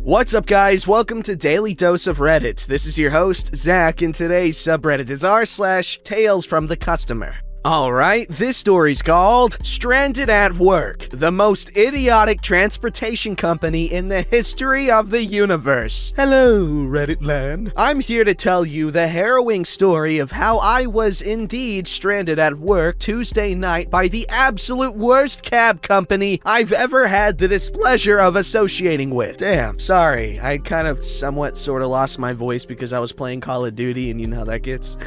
What's up, guys? Welcome to Daily Dose of Reddit. This is your host, Zach, and today's subreddit is r/TalesFromTheCustomer. Alright, this story's called Stranded at Work, the most idiotic transportation company in the history of the universe. Hello, Reddit land. I'm here to tell you the harrowing story of how I was indeed stranded at work Tuesday night by the absolute worst cab company I've ever had the displeasure of associating with. Damn, sorry, I kind of somewhat sorta lost my voice because I was playing Call of Duty and you know how that gets.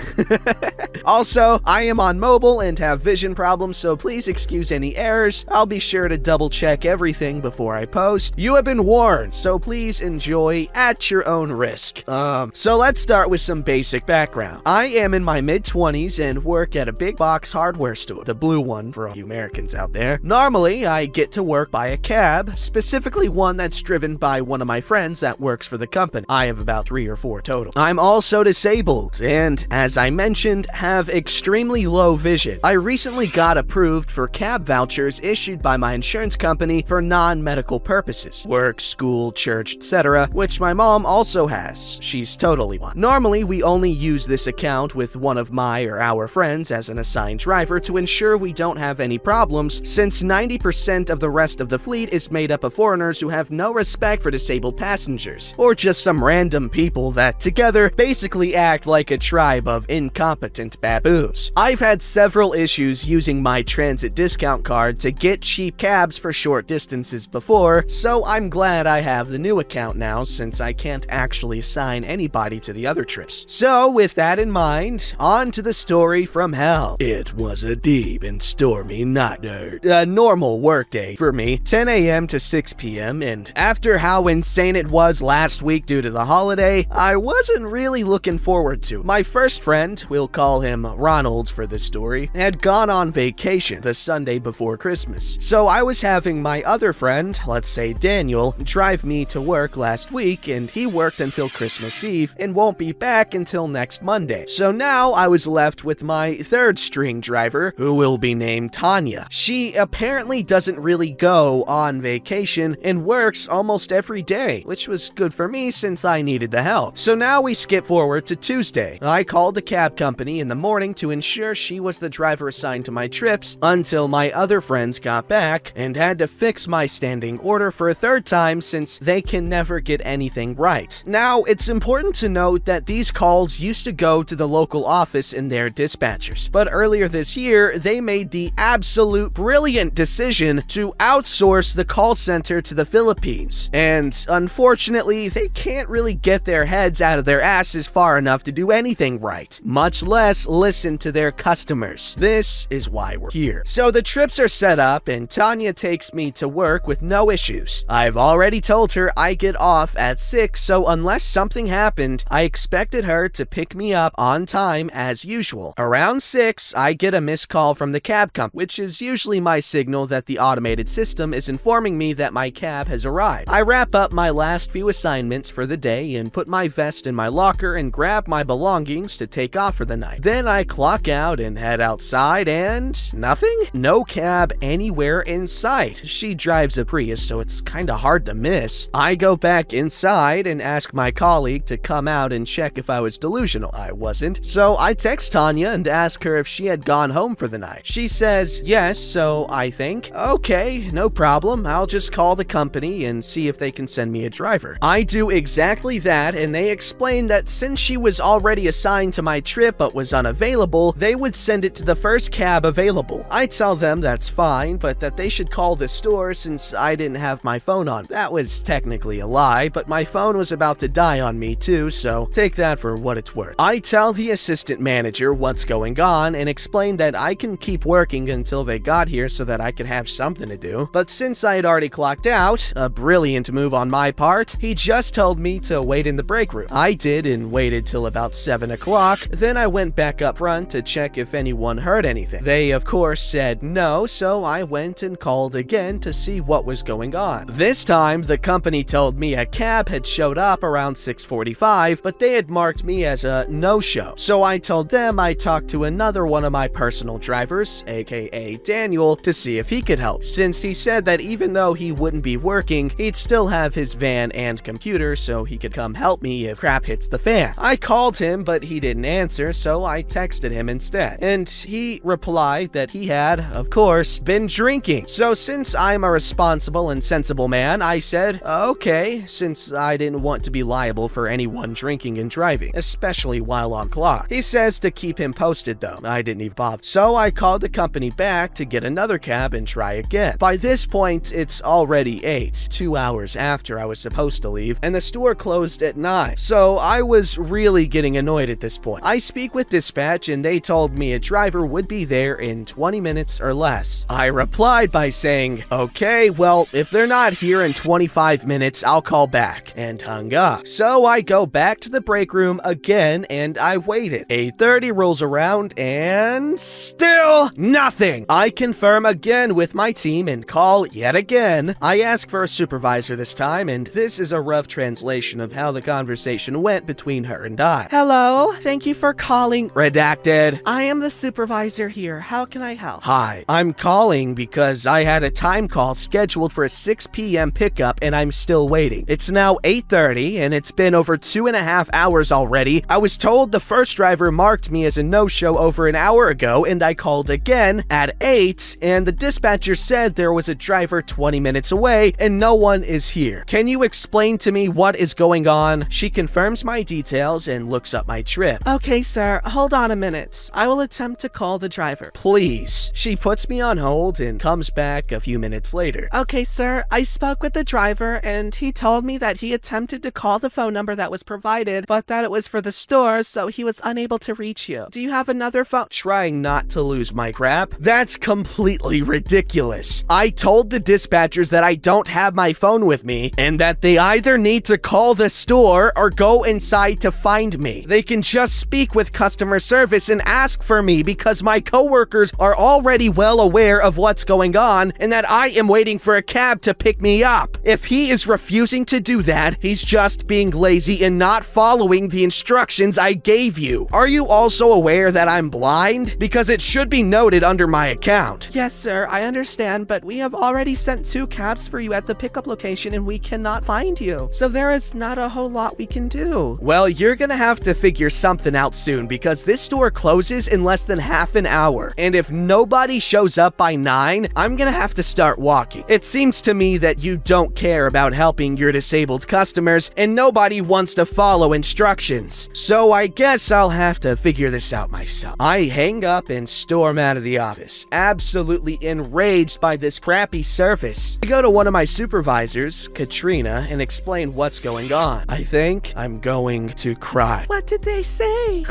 Also, I am on mobile and have vision problems, so please excuse any errors. I'll be sure to double check everything before I post. You have been warned, so please enjoy at your own risk. So let's start with some basic background. I am in my mid-20s and work at a big box hardware store, the blue one for all you Americans out there. Normally, I get to work by a cab, specifically one that's driven by one of my friends that works for the company. I have about 3 or 4 total. I'm also disabled and, as I mentioned, have extremely low vision. I recently got approved for cab vouchers issued by my insurance company for non-medical purposes, work, school, church, etc., which my mom also has. She's totally one. Normally, we only use this account with one of my or our friends as an assigned driver to ensure we don't have any problems, since 90% of the rest of the fleet is made up of foreigners who have no respect for disabled passengers, or just some random people that together basically act like a tribe of incompetent baboons. I've had several issues using my transit discount card to get cheap cabs for short distances before, so I'm glad I have the new account now since I can't actually assign anybody to the other trips. So with that in mind, on to the story from hell. It was a deep and stormy night. A normal workday for me, 10 a.m. to 6 p.m., and after how insane it was last week due to the holiday, I wasn't really looking forward to. My first friend, we'll call him Ronald for the story, had gone on vacation the Sunday before Christmas. So I was having my other friend, let's say Daniel, drive me to work last week, and he worked until Christmas Eve and won't be back until next Monday. So now I was left with my third string driver, who will be named Tanya. She apparently doesn't really go on vacation and works almost every day, which was good for me since I needed the help. So now we skip forward to Tuesday. I called the cab company in the morning to ensure she was the driver assigned to my trips until my other friends got back, and had to fix my standing order for a third time since they can never get anything right. Now, it's important to note that these calls used to go to the local office in their dispatchers, but earlier this year, they made the absolute brilliant decision to outsource the call center to the Philippines, and unfortunately, they can't really get their heads out of their asses far enough to do anything right, much less listen to their customers. This is why we're here. So the trips are set up and Tanya takes me to work with no issues. I've already told her I get off at 6, so unless something happened, I expected her to pick me up on time as usual. Around 6, I get a missed call from the cab company, which is usually my signal that the automated system is informing me that my cab has arrived. I wrap up my last few assignments for the day and put my vest in my locker and grab my belongings to take off for the night. Then I clock out and head outside, and nothing? No cab anywhere in sight. She drives a Prius, so it's kinda hard to miss. I go back inside and ask my colleague to come out and check if I was delusional. I wasn't, so I text Tanya and ask her if she had gone home for the night. She says yes, so I think, okay, no problem, I'll just call the company and see if they can send me a driver. I do exactly that, and they explain that since she was already assigned to my trip but was unavailable, they would send it to the first cab available. I tell them that's fine, but that they should call the store since I didn't have my phone on. That was technically a lie, but my phone was about to die on me too, so take that for what it's worth. I tell the assistant manager what's going on and explain that I can keep working until they got here so that I could have something to do, but since I had already clocked out, a brilliant move on my part, he just told me to wait in the break room. I did and waited till about 7 o'clock, then I went back up front to check if anyone anyone heard anything. They, of course, said no, so I went and called again to see what was going on. This time, the company told me a cab had showed up around 6:45, but they had marked me as a no-show. So I told them I talked to another one of my personal drivers, aka Daniel, to see if he could help, since he said that even though he wouldn't be working, he'd still have his van and computer so he could come help me if crap hits the fan. I called him, but he didn't answer, so I texted him instead, and he replied that he had, of course, been drinking. So since I'm a responsible and sensible man, I said, okay, since I didn't want to be liable for anyone drinking and driving, especially while on clock. He says to keep him posted though. I didn't even bother. So I called the company back to get another cab and try again. By this point, it's already 8, 2 hours after I was supposed to leave, and the store closed at 9. So I was really getting annoyed at this point. I speak with dispatch and they told me a driver would be there in 20 minutes or less. I replied by saying, okay, well, if they're not here in 25 minutes, I'll call back, and hung up. So I go back to the break room again and I waited. 8:30 rolls around and still nothing. I confirm again with my team and call yet again. I ask for a supervisor this time, and this is a rough translation of how the conversation went between her and I. Hello, thank you for calling. Redacted. I am the supervisor here. How can I help? Hi, I'm calling because I had a time call scheduled for a 6 p.m. pickup and I'm still waiting. It's now 8:30 and it's been over 2.5 hours already. I was told the first driver marked me as a no-show over an hour ago, and I called again at 8, and the dispatcher said there was a driver 20 minutes away and no one is here. Can you explain to me what is going on? She confirms my details and looks up my trip. Okay, sir, hold on a minute. I will attempt to call the driver. Please. She puts me on hold and comes back a few minutes later. Okay, sir, I spoke with the driver and he told me that he attempted to call the phone number that was provided, but that it was for the store, so he was unable to reach you. Do you have another phone? Trying not to lose my crap. That's completely ridiculous. I told the dispatchers that I don't have my phone with me and that they either need to call the store or go inside to find me. They can just speak with customer service and ask for me because my coworkers are already well aware of what's going on and that I am waiting for a cab to pick me up. If he is refusing to do that, he's just being lazy and not following the instructions I gave you. Are you also aware that I'm blind? Because it should be noted under my account. Yes, sir, I understand, but we have already sent 2 cabs for you at the pickup location and we cannot find you. So there is not a whole lot we can do. Well, you're gonna have to figure something out soon because this store closes in less than half an hour. And if nobody shows up by 9, I'm gonna have to start walking. It seems to me that you don't care about helping your disabled customers and nobody wants to follow instructions. So I guess I'll have to figure this out myself. I hang up and storm out of the office, absolutely enraged by this crappy service. I go to one of my supervisors, Katrina, and explain what's going on. I think I'm going to cry. What did they say?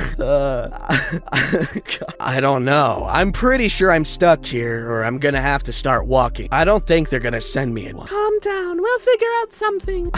I don't know. I'm pretty sure I'm stuck here or I'm gonna have to start walking. I don't think they're gonna send me anyone. Calm down. We'll figure out something.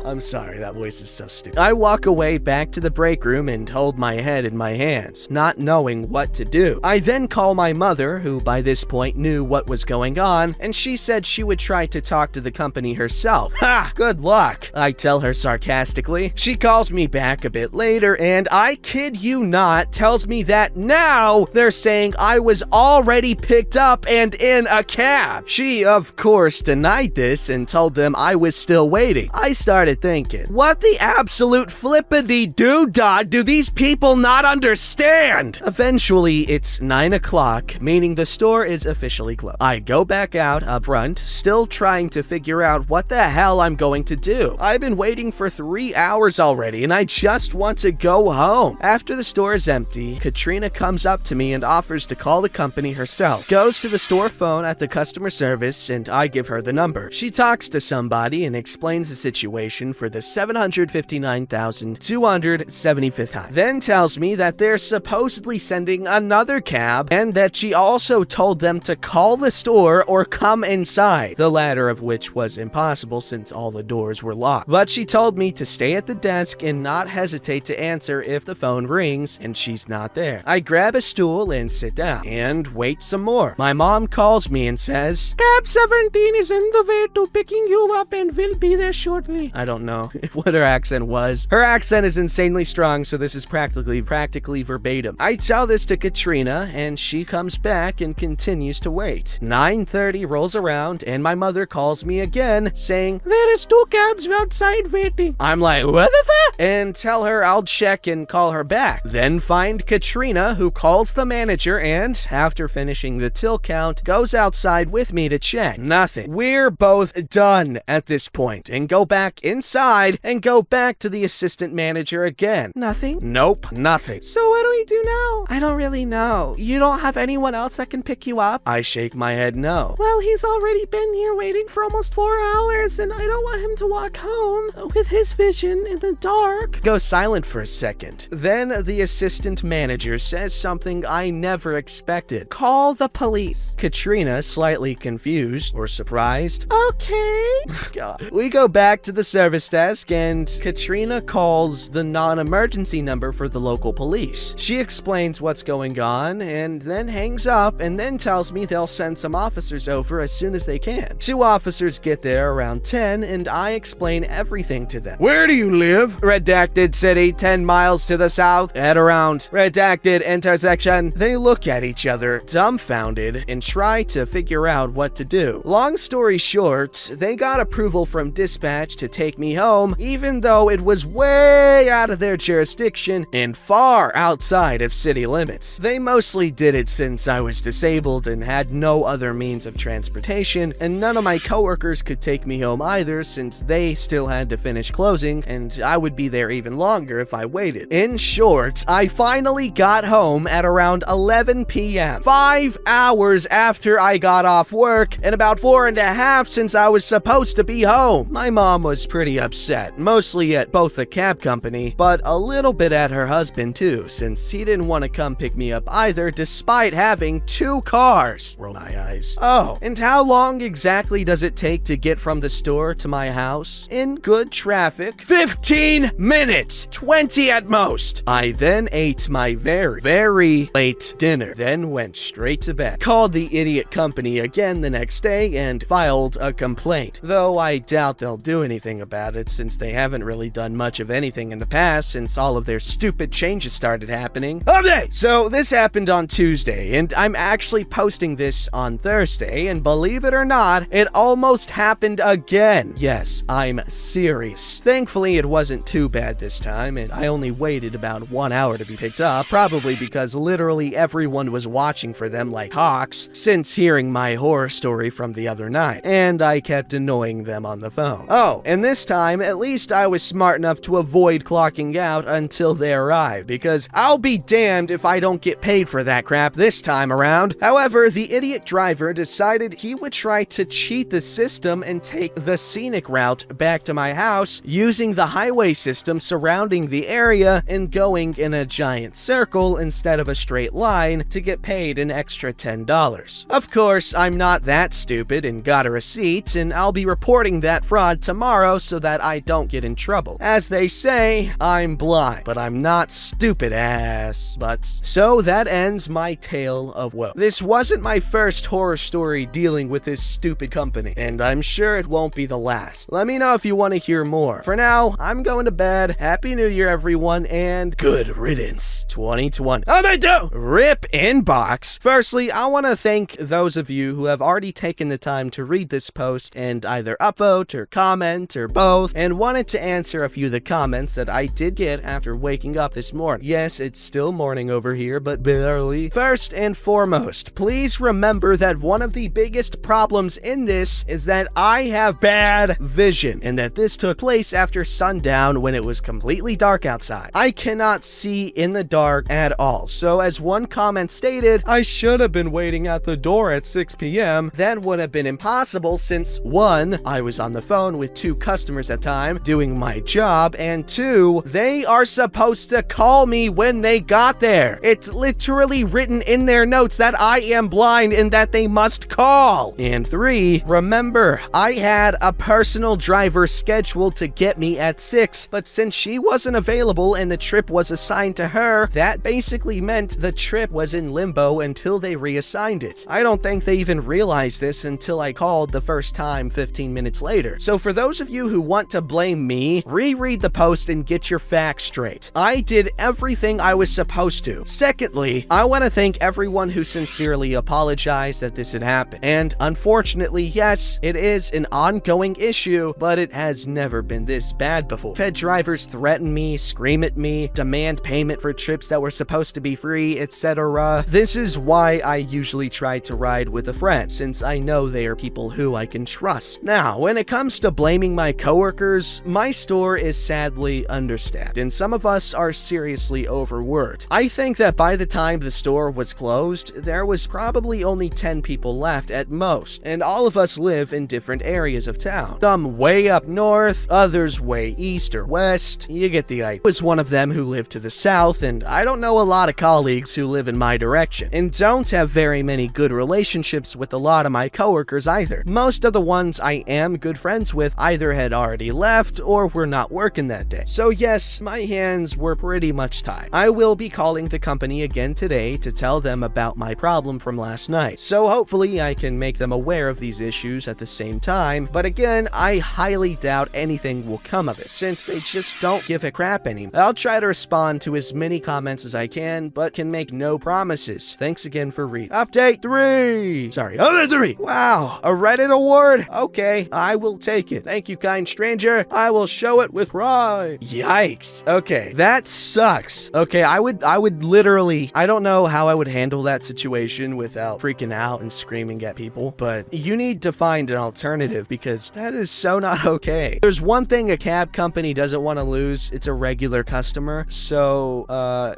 I'm sorry, that voice is so stupid. I walk away back to the break room and hold my head in my hands, not knowing what to do. I then call my mother, who by this point knew what was going on, and she said she would try to talk to the company herself. Ha! Good luck, I tell her sarcastically. She calls me back a bit later, and I kid you not, tells me that now they're saying I was already picked up and in a cab. She, of course, denied this and told them I was still waiting. I started thinking, what the absolute flippity-doo-dah do these people not understand? Eventually, it's 9 o'clock, meaning the store is officially closed. I go back out up front, still trying to figure out what the hell I'm going to do. I've been waiting for 3 hours already, and I just want to go home. After the store is empty, Katrina comes up to me and offers to call the company herself. Goes to the store phone at the customer service, and I give her the number. She talks to somebody and explains the situation for the 759,275th time. Then tells me that they're supposedly sending another cab and that she also told them to call the store or come inside, the latter of which was impossible since all the doors were locked. But she told me to stay at the desk and not hesitate to answer if the phone rings and she's not there. I grab a stool and sit down and wait some more. My mom calls me and says, "Cab 17 is in the way to picking you up and will be there shortly." I don't know what her accent was. Her accent is insanely strong, so this is practically verbatim. I tell this to Katrina, and she comes back and continues to wait. 9:30 rolls around, and my mother calls me again, saying, "There is 2 cabs outside waiting." I'm like, "What the fuck?" And tell her I'll check and call her back. Then find Katrina, who calls the manager, and after finishing the till count, goes outside with me to check. Nothing. We're both done at this point, and go back inside and go back to the assistant manager again. Nothing? Nope, nothing. "So what do we do now?" "I don't really know. You don't have anyone else that can pick you up?" I shake my head no. "Well, he's already been here waiting for almost 4 hours, and I don't want him to walk home with his vision in the dark." Go silent for a second. Then the assistant manager says something I never expected. "Call the police." Katrina, slightly confused or surprised, "Okay." God. We go back to the service desk, and Katrina calls the non-emergency number for the local police. She explains what's going on and then hangs up and then tells me they'll send some officers over as soon as they can. 2 officers get there around 10, and I explain everything to them. "Where do you live?" "Redacted city, 10 miles to the south, at around redacted intersection." They look at each other, dumbfounded, and try to figure out what to do. Long story short, they got approval from dispatch to take me home, even though it was way out of their jurisdiction and far outside of city limits. They mostly did it since I was disabled and had no other means of transportation, and none of my coworkers could take me home either since they still had to finish closing, and I would be there even longer if I waited. In short, I finally got home at around 11 p.m. 5 hours after I got off work, and about 4.5 since I was supposed to be home. My mom was pretty upset, mostly at both the cab company, but a little bit at her husband too, since he didn't want to come pick me up either, despite having 2 cars. Roll my eyes. "Oh, and how long exactly does it take to get from the store to my house?" "In good traffic, 15 minutes, 20 at most." I then ate my very late dinner, then went straight to bed. Called the idiot company again the next day and filed a complaint, though I doubt they'll do anything about it since they haven't really done much of anything in the past since all of their stupid changes started happening. Update! So this happened on Tuesday, and I'm actually posting this on Thursday, and believe it or not, it almost happened again. Yes, I'm serious. Thankfully, it wasn't too bad this time, and I only waited about 1 hour to be picked up, probably because literally everyone was watching for them like hawks since hearing my horror story from the other night, and I kept annoying them on the phone. Oh, and this time, at least I was smart enough to avoid clocking out until they arrived, because I'll be damned if I don't get paid for that crap this time around. However, the idiot driver decided he would try to cheat the system and take the scenic route back to my house using the highway system surrounding the area and going in a giant circle instead of a straight line to get paid an extra $10. Of course, I'm not that stupid and got a receipt, and I'll be reporting that fraud tomorrow so that I don't get in trouble. As they say, I'm blind, but I'm not stupid ass butts. So that ends my tale of woe. This wasn't my first horror story dealing with this stupid company, and I'm sure it won't be the last. Let me know if you want to hear more. For now, I'm going to bed. Happy New Year, everyone, and good riddance, 2020. Oh, they do! RIP inbox. Firstly, I want to thank those of you who have already taken the time to read this post and either upvote or comment or both, and wanted to answer a few of the comments that I did get after waking up this morning. Yes, it's still morning over here, but barely. First and foremost, please remember that one of the biggest problems in this is that I have bad vision, and that this took place after sundown when it was completely dark outside. I cannot see in the dark at all, so as one comment stated, I should have been waiting at the door at 6 p.m. That would have been impossible since 1, I was on the phone with 2 customers at the time doing my job, and 2, they are supposed to call me when they got there. It's literally written in their notes that I am blind and that they must call. And 3, remember, I had a personal driver scheduled to get me at 6, but But since she wasn't available and the trip was assigned to her, that basically meant the trip was in limbo until they reassigned it. I don't think they even realized this until I called the first time 15 minutes later. So for those of you who want to blame me, reread the post and get your facts straight. I did everything I was supposed to. Secondly, I want to thank everyone who sincerely apologized that this had happened. And unfortunately, yes, it is an ongoing issue, but it has never been this bad before. Fed drivers threaten me, scream at me, demand payment for trips that were supposed to be free, etc. This is why I usually try to ride with a friend, since I know they are people who I can trust. Now, when it comes to blaming my coworkers, my store is sadly understaffed, and some of us are seriously overworked. I think that by the time the store was closed, there was probably only 10 people left at most, and all of us live in different areas of town. Some way up north, others way east or west, you get the idea. I was one of them who lived to the south, and I don't know a lot of colleagues who live in my direction, and don't have very many good relationships with a lot of my coworkers either. Most of the ones I am good friends with either had already left or were not working that day. So yes, my hands were pretty much tied. I will be calling the company again today to tell them about my problem from last night. So hopefully I can make them aware of these issues at the same time, but again, I highly doubt anything will come of it, since they just don't give a crap anymore. I'll try to respond to as many comments as I can, but can make no promises. Thanks again for reading. Update 3! Sorry, update 3! Wow, a Reddit award? Okay, I will take it. Thank you, kind stranger. I will show it with pride. Yikes. Okay, that sucks. Okay, I would literally, I don't know how I would handle that situation without freaking out and screaming at people, but you need to find an alternative because that is so not okay. There's one thing a cab company doesn't want to lose, it's a regular customer. So,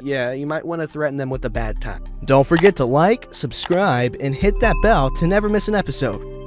yeah, you might want to threaten them with a bad time. Don't forget to like, subscribe, and hit that bell to never miss an episode.